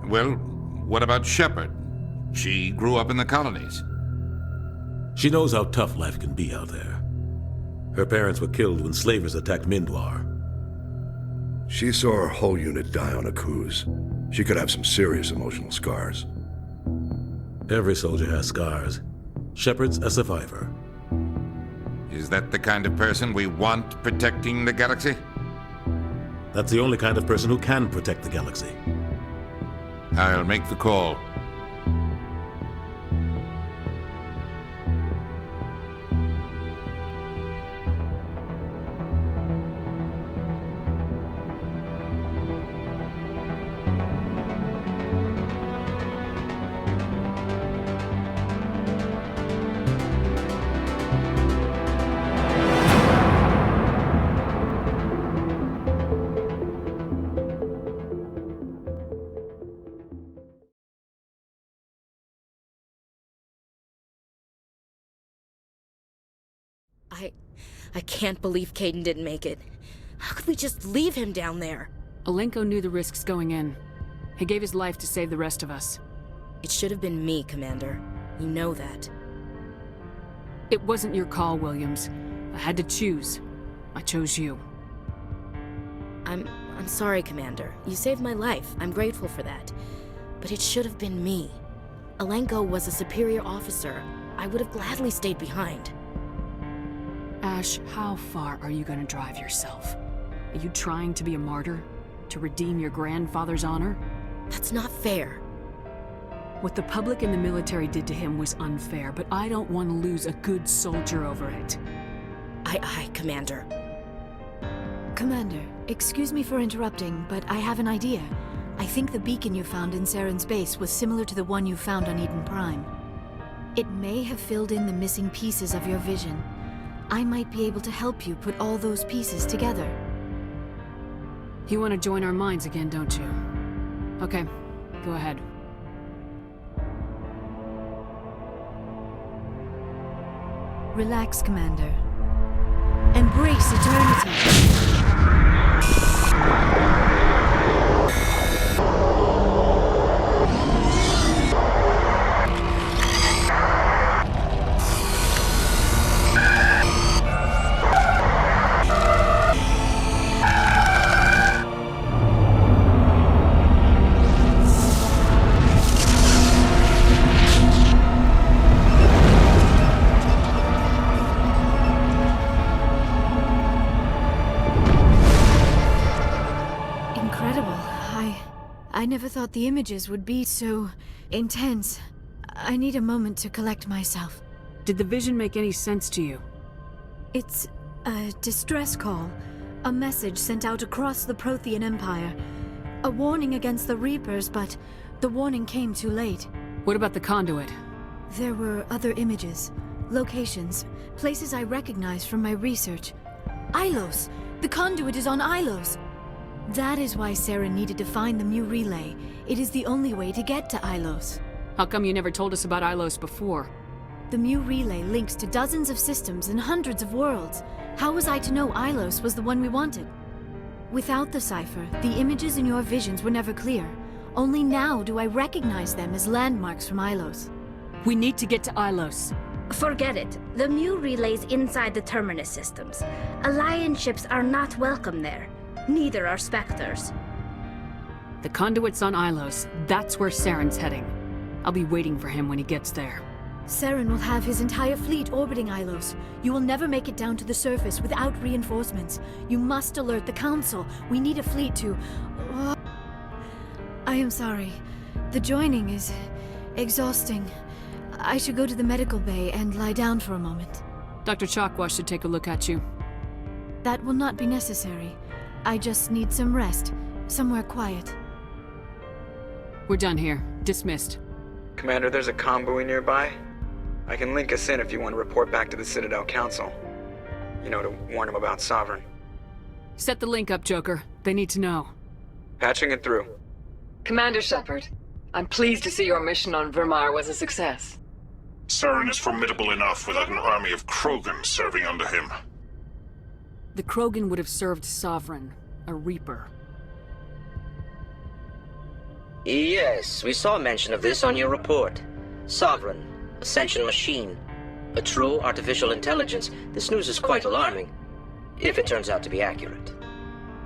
Well, what about Shepard? She grew up in the colonies. She knows how tough life can be out there. Her parents were killed when slavers attacked Mindwar. She saw her whole unit die on a cruise. She could have some serious emotional scars. Every soldier has scars. Shepard's a survivor. Is that the kind of person we want protecting the galaxy? That's the only kind of person who can protect the galaxy. I'll make the call. I can't believe Kaidan didn't make it. How could we just leave him down there? Alenko knew the risks going in. He gave his life to save the rest of us. It should have been me, Commander. You know that. It wasn't your call, Williams. I had to choose. I chose you. I'm sorry, Commander. You saved my life. I'm grateful for that. But it should have been me. Alenko was a superior officer. I would have gladly stayed behind. Ash, how far are you gonna drive yourself? Are you trying to be a martyr? To redeem your grandfather's honor? That's not fair. What the public and the military did to him was unfair, but I don't want to lose a good soldier over it. Aye, Commander. Commander, excuse me for interrupting, but I have an idea. I think the beacon you found in Saren's base was similar to the one you found on Eden Prime. It may have filled in the missing pieces of your vision. I might be able to help you put all those pieces together. You want to join our minds again, don't you? Okay, go ahead. Relax, Commander. Embrace eternity. I never thought the images would be so intense. I need a moment to collect myself. Did the vision make any sense to you? It's a distress call. A message sent out across the Prothean Empire. A warning against the Reapers, but the warning came too late. What about the conduit? There were other images, locations, places I recognized from my research. Ilos! The conduit is on Ilos! That is why Saren needed to find the Mu relay. It is the only way to get to Ilos. How come you never told us about Ilos before? The Mu relay links to dozens of systems and hundreds of worlds. How was I to know Ilos was the one we wanted? Without the cipher, the images in your visions were never clear. Only now do I recognize them as landmarks from Ilos. We need to get to Ilos. Forget it. The Mu relay's inside the Terminus systems. Alliance ships are not welcome there. Neither are Spectres. The conduit's on Ilos. That's where Saren's heading. I'll be waiting for him when he gets there. Saren will have his entire fleet orbiting Ilos. You will never make it down to the surface without reinforcements. You must alert the Council. We need a fleet to... I am sorry. The joining is exhausting. I should go to the medical bay and lie down for a moment. Dr. Chakwa should take a look at you. That will not be necessary. I just need some rest. Somewhere quiet. We're done here. Dismissed. Commander, there's a convoy nearby. I can link us in if you want to report back to the Citadel Council. You know, to warn them about Sovereign. Set the link up, Joker. They need to know. Patching it through. Commander Shepard, I'm pleased to see your mission on Vermar was a success. Saren is formidable enough without an army of Krogan serving under him. The Krogan would have served Sovereign, a Reaper. Yes, we saw mention of this on your report. Sovereign, Ascension machine. A true artificial intelligence. This news is quite alarming, if it turns out to be accurate.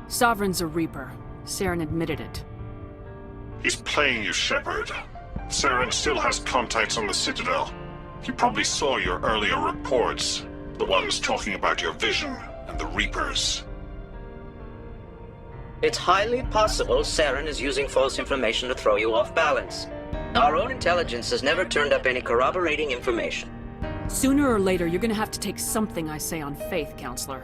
Sovereign's a Reaper. Saren admitted it. He's playing you, Shepard. Saren still has contacts on the Citadel. He probably saw your earlier reports. The ones talking about your vision and the Reapers. It's highly possible Saren is using false information to throw you off balance. Our own intelligence has never turned up any corroborating information. Sooner or later, you're gonna have to take something I say on faith, Counselor.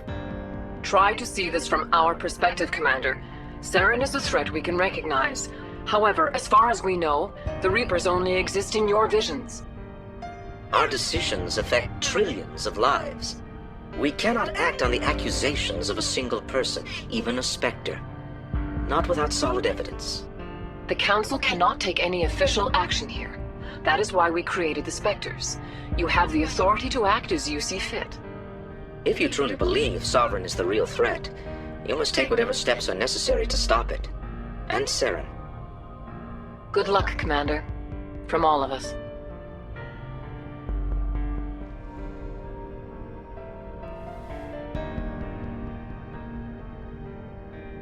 Try to see this from our perspective, Commander. Saren is a threat we can recognize. However, as far as we know, the Reapers only exist in your visions. Our decisions affect trillions of lives. We cannot act on the accusations of a single person, even a Spectre. Not without solid evidence. The Council cannot take any official action here. That is why we created the Spectres. You have the authority to act as you see fit. If you truly believe Sovereign is the real threat, you must take whatever steps are necessary to stop it. And Saren. Good luck, Commander. From all of us.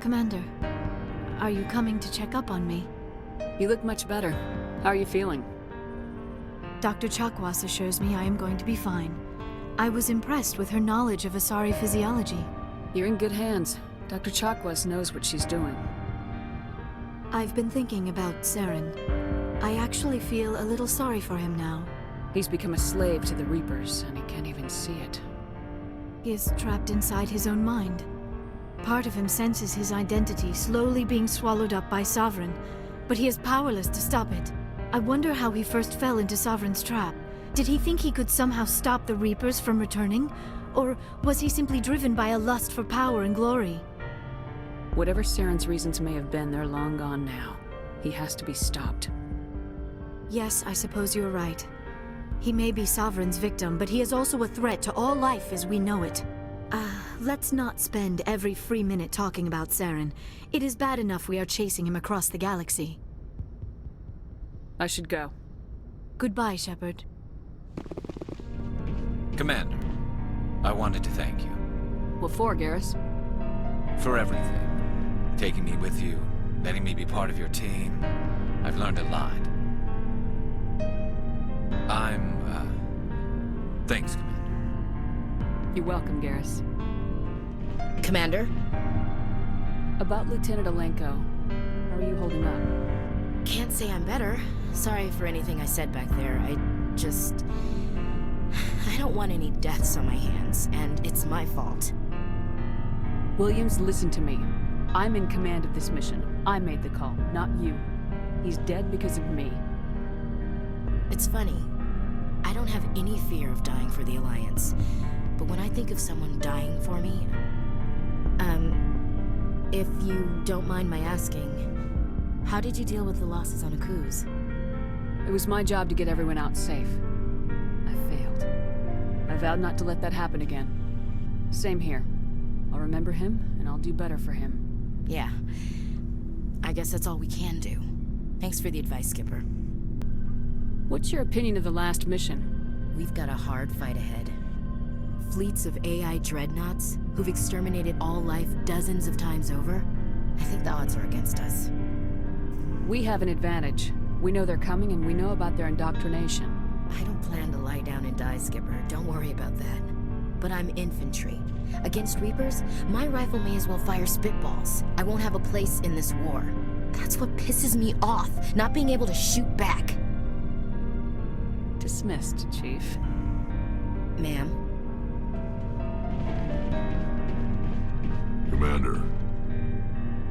Commander, are you coming to check up on me? You look much better. How are you feeling? Dr. Chakwas assures me I am going to be fine. I was impressed with her knowledge of Asari physiology. You're in good hands. Dr. Chakwas knows what she's doing. I've been thinking about Saren. I actually feel a little sorry for him now. He's become a slave to the Reapers, and he can't even see it. He is trapped inside his own mind. Part of him senses his identity slowly being swallowed up by Sovereign, but he is powerless to stop it. I wonder how he first fell into Sovereign's trap. Did he think he could somehow stop the Reapers from returning? Or was he simply driven by a lust for power and glory? Whatever Saren's reasons may have been, they're long gone now. He has to be stopped. Yes, I suppose you're right. He may be Sovereign's victim, but he is also a threat to all life as we know it. Let's not spend every free minute talking about Saren. It is bad enough we are chasing him across the galaxy. I should go. Goodbye, Shepard. Commander, I wanted to thank you. What for, Garrus? For everything. Taking me with you, letting me be part of your team. I've learned a lot. Thanks, Commander. You're welcome, Garrus. Commander? About Lieutenant Alenko. How are you holding up? Can't say I'm better. Sorry for anything I said back there. I don't want any deaths on my hands, and it's my fault. Williams, listen to me. I'm in command of this mission. I made the call, not you. He's dead because of me. It's funny. I don't have any fear of dying for the Alliance. But when I think of someone dying for me... if you don't mind my asking, how did you deal with the losses on Akuz? It was my job to get everyone out safe. I failed. I vowed not to let that happen again. Same here. I'll remember him, and I'll do better for him. Yeah. I guess that's all we can do. Thanks for the advice, Skipper. What's your opinion of the last mission? We've got a hard fight ahead. Fleets of AI dreadnoughts who've exterminated all life dozens of times over. I think the odds are against us. We have an advantage. We know they're coming, and we know about their indoctrination. I don't plan to lie down and die, Skipper. Don't worry about that. But I'm infantry. Against Reapers, my rifle may as well fire spitballs. I won't have a place in this war. That's what pisses me off, not being able to shoot back. Dismissed, Chief. Ma'am? Commander,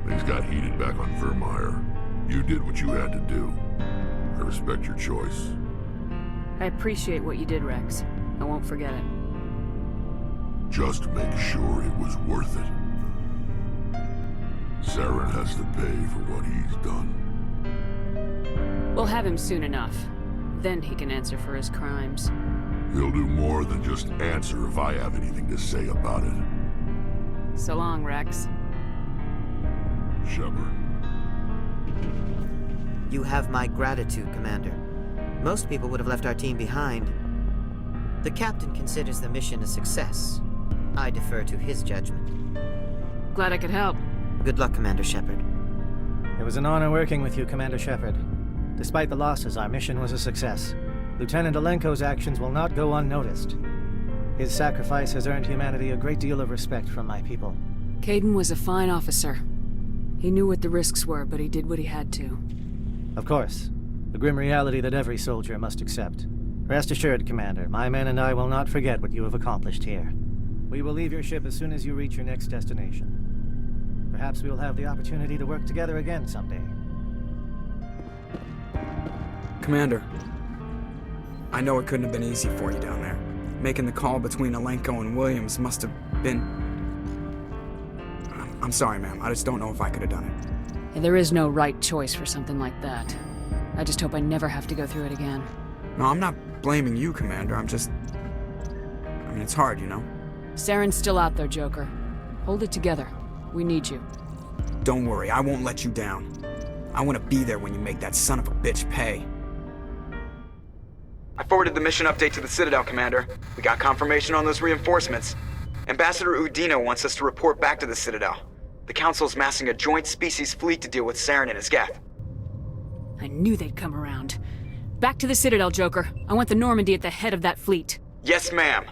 things got heated back on Vermeer. You did what you had to do. I respect your choice. I appreciate what you did, Rex. I won't forget it. Just make sure it was worth it. Saren has to pay for what he's done. We'll have him soon enough. Then he can answer for his crimes. He'll do more than just answer if I have anything to say about it. So long, Rex. Shepard. You have my gratitude, Commander. Most people would have left our team behind. The captain considers the mission a success. I defer to his judgment. Glad I could help. Good luck, Commander Shepard. It was an honor working with you, Commander Shepard. Despite the losses, our mission was a success. Lieutenant Alenko's actions will not go unnoticed. His sacrifice has earned humanity a great deal of respect from my people. Caden was a fine officer. He knew what the risks were, but he did what he had to. Of course. The grim reality that every soldier must accept. Rest assured, Commander, my men and I will not forget what you have accomplished here. We will leave your ship as soon as you reach your next destination. Perhaps we will have the opportunity to work together again someday. Commander, I know it couldn't have been easy for you down there. Making the call between Alenko and Williams must have been... I'm sorry, ma'am. I just don't know if I could have done it. And there is no right choice for something like that. I just hope I never have to go through it again. No, I'm not blaming you, Commander. I'm just... I mean, it's hard, you know? Saren's still out there, Joker. Hold it together. We need you. Don't worry, I won't let you down. I want to be there when you make that son of a bitch pay. I forwarded the mission update to the Citadel, Commander. We got confirmation on those reinforcements. Ambassador Udina wants us to report back to the Citadel. The Council's massing a joint species fleet to deal with Saren and his Geth. I knew they'd come around. Back to the Citadel, Joker. I want the Normandy at the head of that fleet. Yes, ma'am.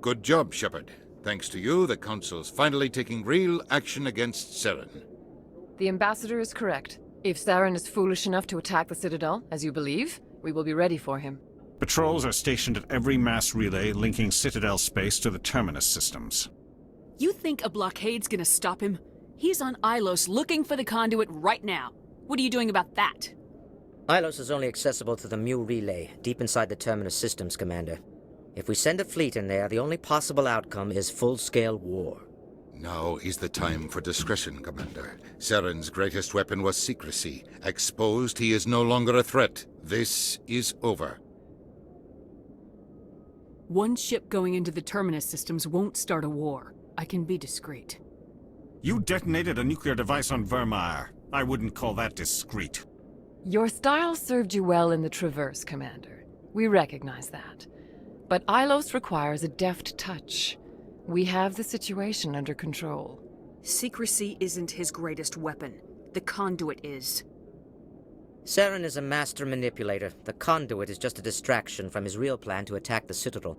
Good job, Shepard. Thanks to you, the Council's finally taking real action against Saren. The Ambassador is correct. If Saren is foolish enough to attack the Citadel, as you believe, we will be ready for him. Patrols are stationed at every mass relay linking Citadel space to the terminus systems. You think a blockade's gonna stop him? He's on Ilos looking for the conduit right now. What are you doing about that? Ilos is only accessible to the Mu relay, deep inside the terminus systems, Commander. If we send a fleet in there, the only possible outcome is full-scale war. Now is the time for discretion, Commander. Saren's greatest weapon was secrecy. Exposed, he is no longer a threat. This is over. One ship going into the terminus systems won't start a war. I can be discreet. You detonated a nuclear device on Vermeer. I wouldn't call that discreet. Your style served you well in the Traverse, Commander. We recognize that. But Ilos requires a deft touch. We have the situation under control. Secrecy isn't his greatest weapon. The conduit is. Saren is a master manipulator. The conduit is just a distraction from his real plan to attack the Citadel.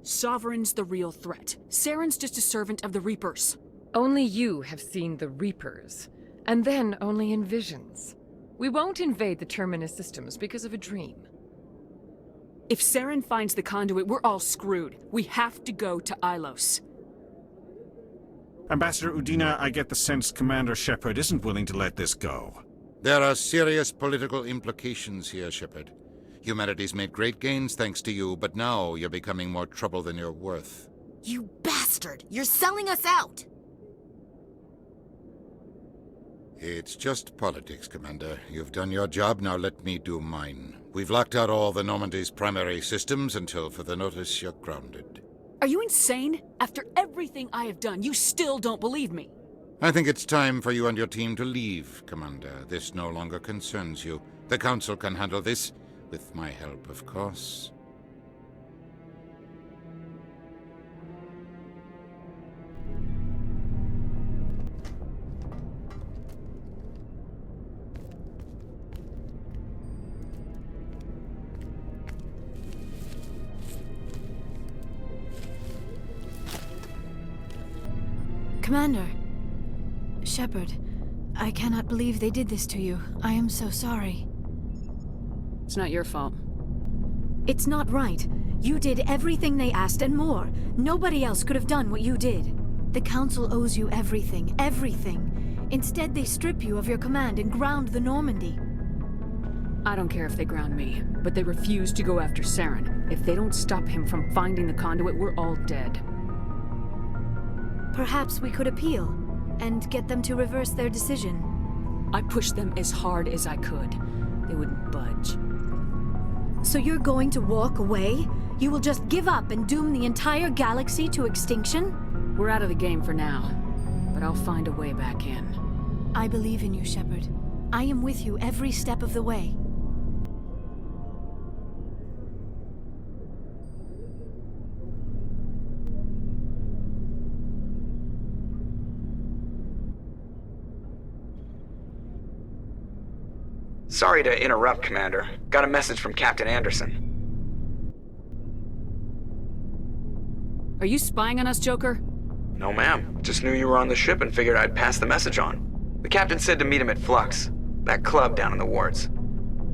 Sovereign's the real threat. Saren's just a servant of the Reapers. Only you have seen the Reapers, and then only in visions. We won't invade the terminus systems because of a dream. If Saren finds the conduit, we're all screwed. We have to go to Ilos. Ambassador Udina, I get the sense Commander Shepard isn't willing to let this go. There are serious political implications here, Shepard. Humanity's made great gains thanks to you, but now you're becoming more trouble than you're worth. You bastard! You're selling us out! It's just politics, Commander. You've done your job, now let me do mine. We've locked out all the Normandy's primary systems until further notice you're grounded. Are you insane? After everything I have done, you still don't believe me. I think it's time for you and your team to leave, Commander. This no longer concerns you. The Council can handle this, with my help, of course. Commander. Shepard, I cannot believe they did this to you. I am so sorry. It's not your fault. It's not right. You did everything they asked and more. Nobody else could have done what you did. The Council owes you everything, everything. Instead, they strip you of your command and ground the Normandy. I don't care if they ground me, but they refuse to go after Saren. If they don't stop him from finding the conduit, we're all dead. Perhaps we could appeal and get them to reverse their decision. I pushed them as hard as I could. They wouldn't budge. So you're going to walk away? You will just give up and doom the entire galaxy to extinction? We're out of the game for now, but I'll find a way back in. I believe in you, Shepard. I am with you every step of the way. Sorry to interrupt, Commander. Got a message from Captain Anderson. Are you spying on us, Joker? No, ma'am. Just knew you were on the ship and figured I'd pass the message on. The captain said to meet him at Flux, that club down in the wards.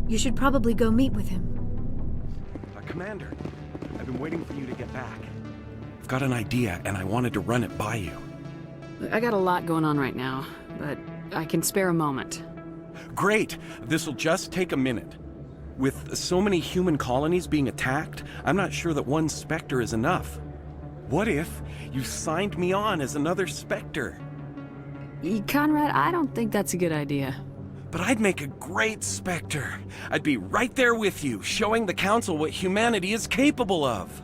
You should probably go meet with him. Commander, I've been waiting for you to get back. I've got an idea, and I wanted to run it by you. I got a lot going on right now, but I can spare a moment. Great! This'll just take a minute. With so many human colonies being attacked, I'm not sure that one Spectre is enough. What if you signed me on as another Spectre? Conrad, I don't think that's a good idea. But I'd make a great Spectre. I'd be right there with you, showing the Council what humanity is capable of.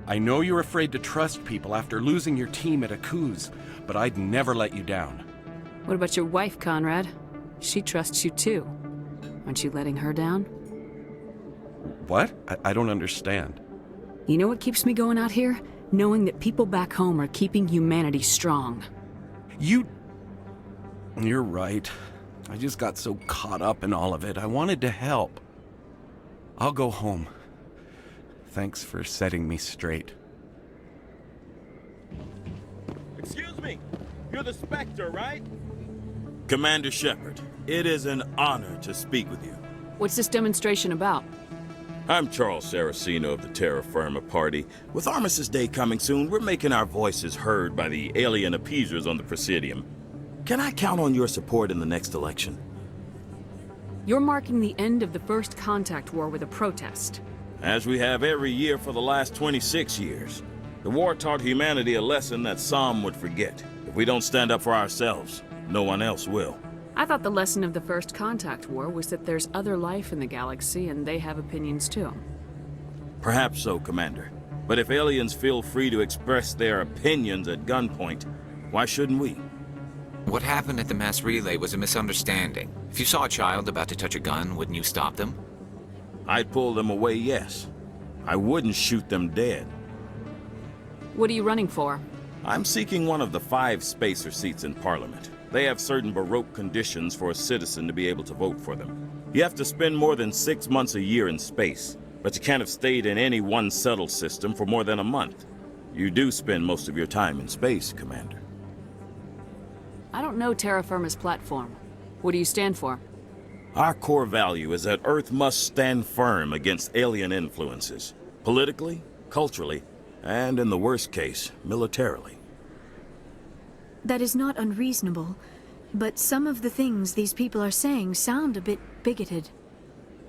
I know you're afraid to trust people after losing your team at Akuz, but I'd never let you down. What about your wife, Conrad? She trusts you too. Aren't you letting her down? What? I don't understand. You know what keeps me going out here? Knowing that people back home are keeping humanity strong. You're right. I just got so caught up in all of it. I wanted to help. I'll go home. Thanks for setting me straight. Excuse me. You're the Spectre, right? Commander Shepard, it is an honor to speak with you. What's this demonstration about? I'm Charles Saraceno of the Terra Firma Party. With Armistice Day coming soon, we're making our voices heard by the alien appeasers on the Presidium. Can I count on your support in the next election? You're marking the end of the First Contact War with a protest. As we have every year for the last 26 years. The war taught humanity a lesson that some would forget. If we don't stand up for ourselves, no one else will. I thought the lesson of the First Contact War was that there's other life in the galaxy and they have opinions too. Perhaps so, Commander. But if aliens feel free to express their opinions at gunpoint, why shouldn't we? What happened at the mass relay was a misunderstanding. If you saw a child about to touch a gun, wouldn't you stop them? I'd pull them away, yes. I wouldn't shoot them dead. What are you running for? I'm seeking one of the 5 spacer seats in Parliament. They have certain Baroque conditions for a citizen to be able to vote for them. You have to spend more than 6 months a year in space, but you can't have stayed in any one settled system for more than a month. You do spend most of your time in space, Commander. I don't know Terra Firma's platform. What do you stand for? Our core value is that Earth must stand firm against alien influences. Politically, culturally, and in the worst case, militarily. That is not unreasonable, but some of the things these people are saying sound a bit bigoted.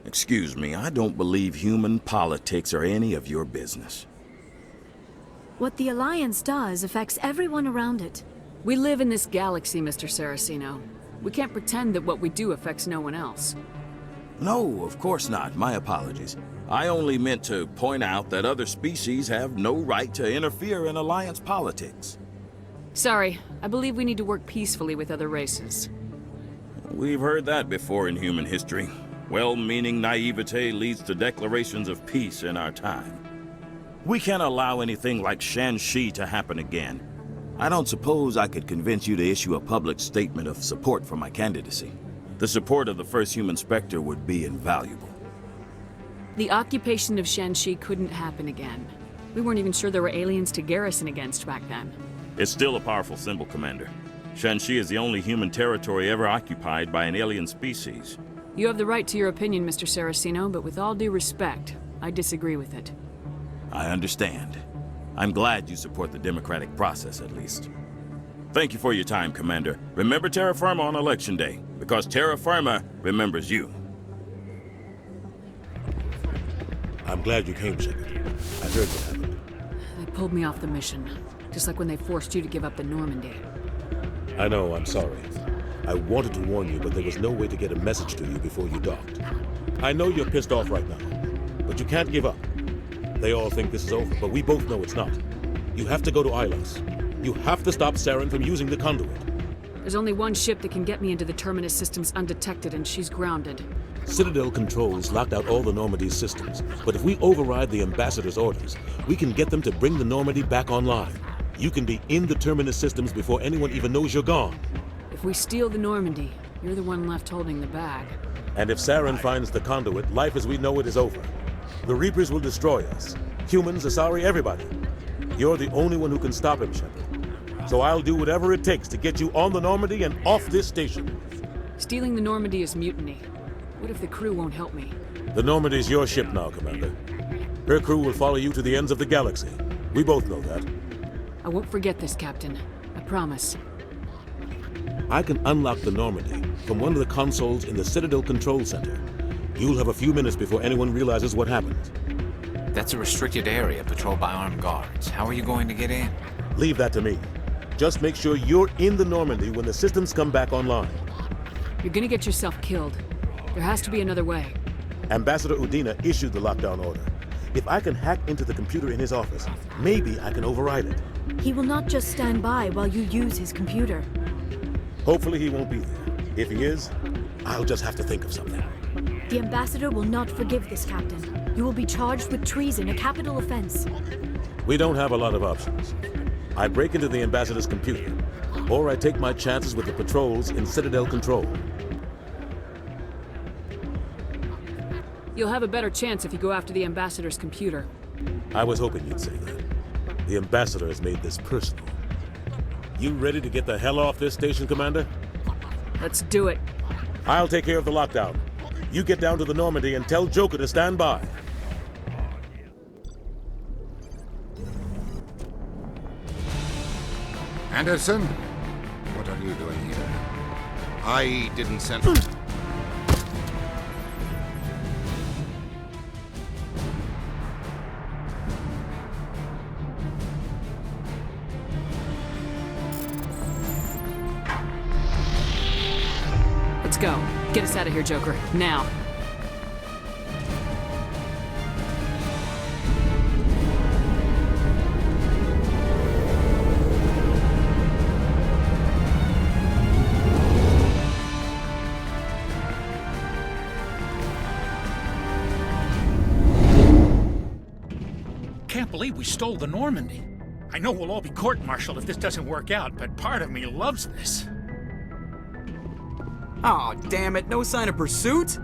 Excuse me, I don't believe human politics are any of your business. What the Alliance does affects everyone around it. We live in this galaxy, Mr. Saraceno. We can't pretend that what we do affects no one else. No, of course not. My apologies. I only meant to point out that other species have no right to interfere in Alliance politics. Sorry, I believe we need to work peacefully with other races. We've heard that before in human history. Well-meaning naivete leads to declarations of peace in our time. We can't allow anything like Shan-Shi to happen again. I don't suppose I could convince you to issue a public statement of support for my candidacy. The support of the first human Spectre would be invaluable. The occupation of Shan-Shi couldn't happen again. We weren't even sure there were aliens to garrison against back then. It's still a powerful symbol, Commander. Shan-Shi is the only human territory ever occupied by an alien species. You have the right to your opinion, Mr. Saraceno, but with all due respect, I disagree with it. I understand. I'm glad you support the democratic process, at least. Thank you for your time, Commander. Remember Terra Firma on Election Day, because Terra Firma remembers you. I'm glad you came, Shepard. I heard what happened. They pulled me off the mission. Just like when they forced you to give up the Normandy. I know, I'm sorry. I wanted to warn you, but there was no way to get a message to you before you docked. I know you're pissed off right now, but you can't give up. They all think this is over, but we both know it's not. You have to go to Ilos. You have to stop Saren from using the conduit. There's only one ship that can get me into the Terminus systems undetected, and she's grounded. Citadel controls locked out all the Normandy's systems, but if we override the Ambassador's orders, we can get them to bring the Normandy back online. You can be in the Terminus systems before anyone even knows you're gone. If we steal the Normandy, you're the one left holding the bag. And if Saren finds the conduit, life as we know it is over. The Reapers will destroy us. Humans, Asari, everybody. You're the only one who can stop him, Shepard. So I'll do whatever it takes to get you on the Normandy and off this station. Stealing the Normandy is mutiny. What if the crew won't help me? The Normandy's your ship now, Commander. Her crew will follow you to the ends of the galaxy. We both know that. I won't forget this, Captain. I promise. I can unlock the Normandy from one of the consoles in the Citadel Control Center. You'll have a few minutes before anyone realizes what happened. That's a restricted area patrolled by armed guards. How are you going to get in? Leave that to me. Just make sure you're in the Normandy when the systems come back online. You're gonna get yourself killed. There has to be another way. Ambassador Udina issued the lockdown order. If I can hack into the computer in his office, maybe I can override it. He will not just stand by while you use his computer. Hopefully he won't be there. If he is, I'll just have to think of something. The Ambassador will not forgive this, Captain. You will be charged with treason, a capital offense. We don't have a lot of options. I break into the Ambassador's computer, or I take my chances with the patrols in Citadel Control. You'll have a better chance if you go after the Ambassador's computer. I was hoping you'd say that. The Ambassador has made this personal. You ready to get the hell off this station, Commander? Let's do it. I'll take care of the lockdown. You get down to the Normandy and tell Joker to stand by. Anderson? What are you doing here? I didn't send... Let's go. Get us out of here, Joker. Now. Can't believe we stole the Normandy. I know we'll all be court-martialed if this doesn't work out, but part of me loves this. Aw, damn it, no sign of pursuit?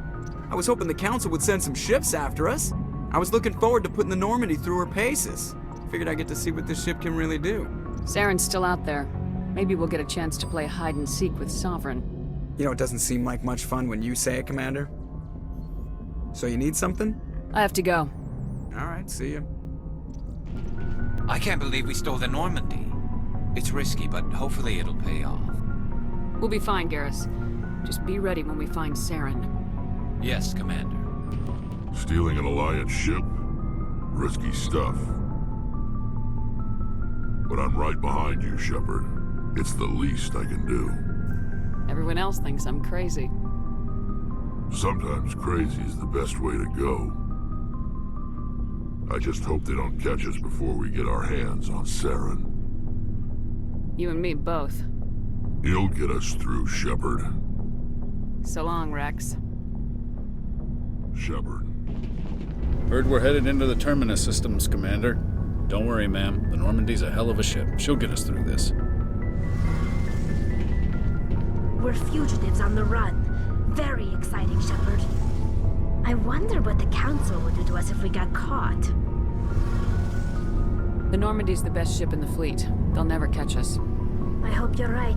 I was hoping the Council would send some ships after us. I was looking forward to putting the Normandy through her paces. Figured I'd get to see what this ship can really do. Saren's still out there. Maybe we'll get a chance to play hide-and-seek with Sovereign. You know, it doesn't seem like much fun when you say it, Commander. So you need something? I have to go. Alright, see ya. I can't believe we stole the Normandy. It's risky, but hopefully it'll pay off. We'll be fine, Garrus. Just be ready when we find Saren. Yes, Commander. Stealing an Alliance ship? Risky stuff. But I'm right behind you, Shepard. It's the least I can do. Everyone else thinks I'm crazy. Sometimes crazy is the best way to go. I just hope they don't catch us before we get our hands on Saren. You and me both. You'll get us through, Shepard. So long, Rex. Shepard. Heard we're headed into the Terminus systems, Commander. Don't worry, ma'am. The Normandy's a hell of a ship. She'll get us through this. We're fugitives on the run. Very exciting, Shepard. I wonder what the Council would do to us if we got caught. The Normandy's the best ship in the fleet. They'll never catch us. I hope you're right.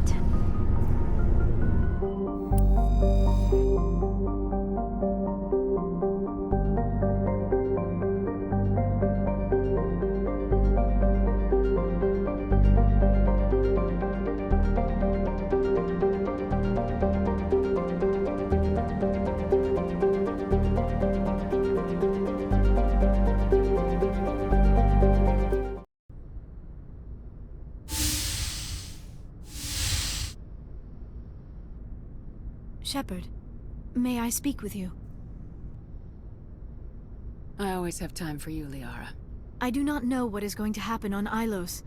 Shepard, may I speak with you? I always have time for you, Liara. I do not know what is going to happen on Ilos.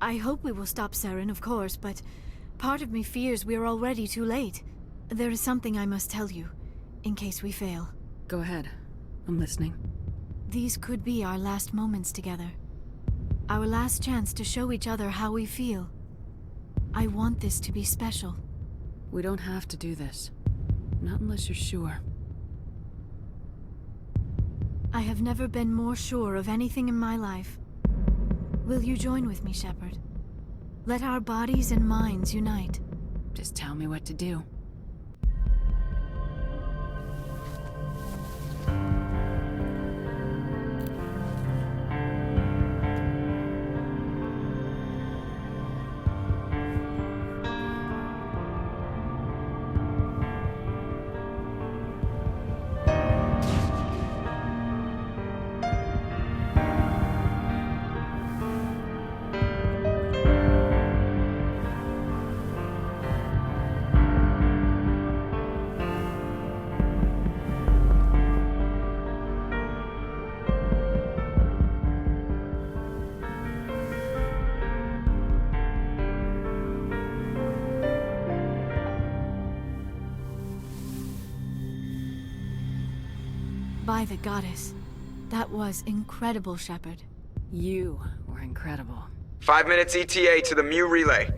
I hope we will stop Saren, of course, but part of me fears we are already too late. There is something I must tell you, in case we fail. Go ahead. I'm listening. These could be our last moments together. Our last chance to show each other how we feel. I want this to be special. We don't have to do this. Not unless you're sure. I have never been more sure of anything in my life. Will you join with me, Shepard? Let our bodies and minds unite. Just tell me what to do. By the goddess. That was incredible, Shepard. You were incredible. 5 minutes ETA to the Mu relay.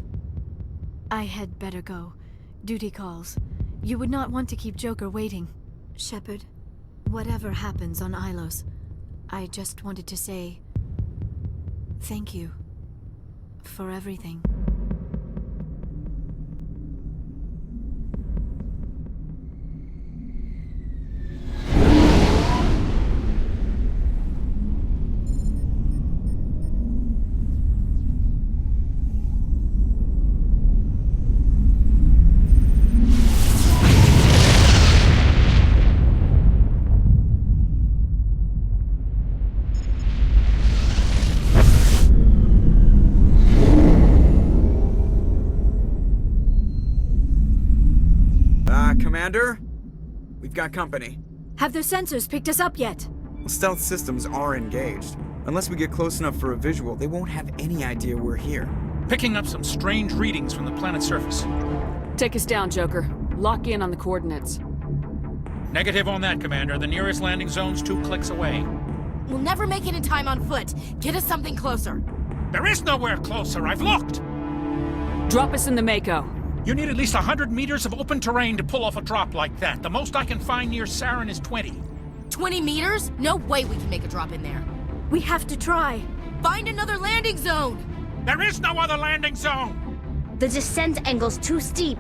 I had better go. Duty calls. You would not want to keep Joker waiting. Shepard, whatever happens on Ilos, I just wanted to say... thank you. For everything. Commander? We've got company. Have their sensors picked us up yet? Well, stealth systems are engaged. Unless we get close enough for a visual, they won't have any idea we're here. Picking up some strange readings from the planet's surface. Take us down, Joker. Lock in on the coordinates. Negative on that, Commander. The nearest landing zone's 2 clicks away. We'll never make it in time on foot. Get us something closer. There is nowhere closer. I've looked. Drop us in the Mako. You need at least 100 meters of open terrain to pull off a drop like that. The most I can find near Saren is 20. 20 meters? No way we can make a drop in there. We have to try. Find another landing zone! There is no other landing zone! The descent angle's too steep.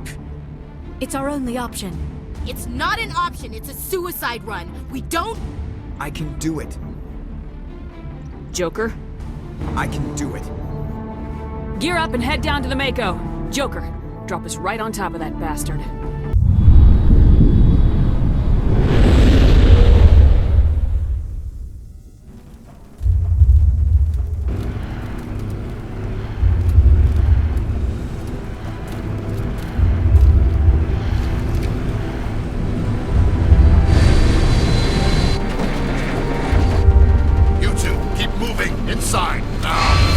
It's our only option. It's not an option, it's a suicide run. We don't... I can do it. Joker? I can do it. Gear up and head down to the Mako. Joker, drop us right on top of that bastard. You two, keep moving inside now.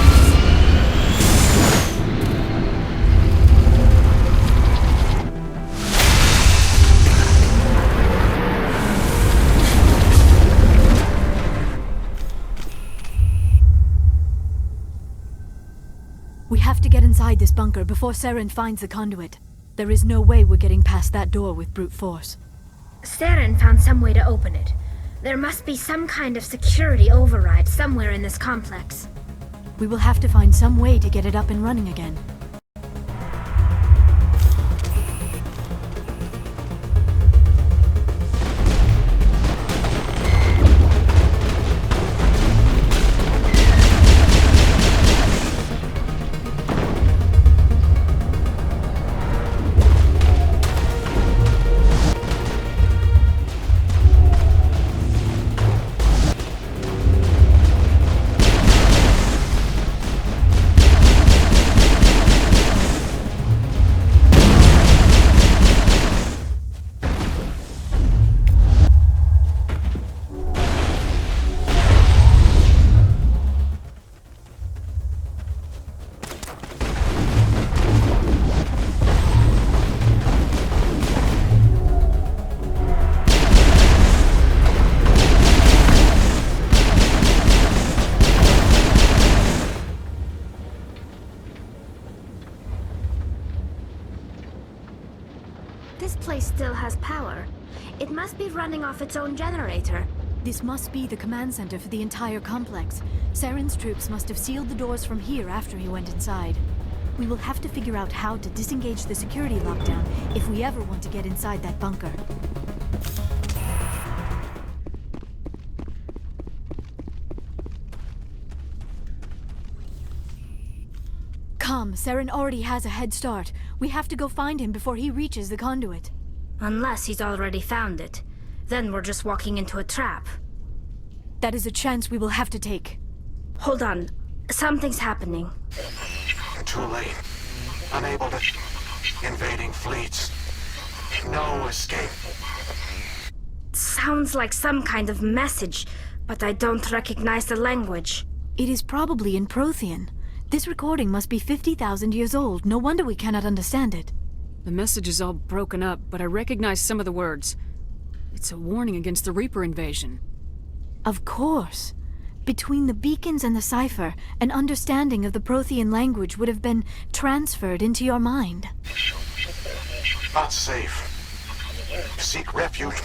We have to get inside this bunker before Saren finds the conduit. There is no way we're getting past that door with brute force. Saren found some way to open it. There must be some kind of security override somewhere in this complex. We will have to find some way to get it up and running again. still has power. It must be running off its own generator. This must be the command center for the entire complex. Saren's troops must have sealed the doors from here after he went inside. We will have to figure out how to disengage the security lockdown if we ever want to get inside that bunker. Come, Saren already has a head start. We have to go find him before he reaches the conduit. Unless he's already found it. Then we're just walking into a trap. That is a chance we will have to take. Hold on. Something's happening. Too late. Unable to... Invading fleets. No escape. Sounds like some kind of message, but I don't recognize the language. It is probably in Prothean. This recording must be 50,000 years old. No wonder we cannot understand it. The message is all broken up, but I recognize some of the words. It's a warning against the Reaper invasion. Of course. Between the beacons and the cipher, an understanding of the Prothean language would have been transferred into your mind. Not safe. Seek refuge.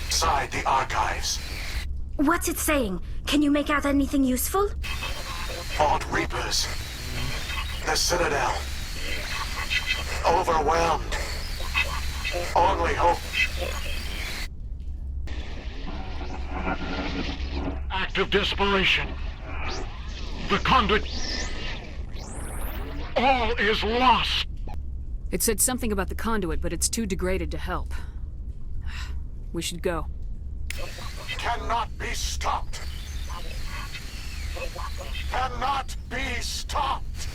Inside the archives. What's it saying? Can you make out anything useful? Fought Reapers. The Citadel. Overwhelmed. Only hope. Act of desperation. The conduit. All is lost. It said something about the conduit, but it's too degraded to help. We should go. Cannot be stopped. Cannot be stopped.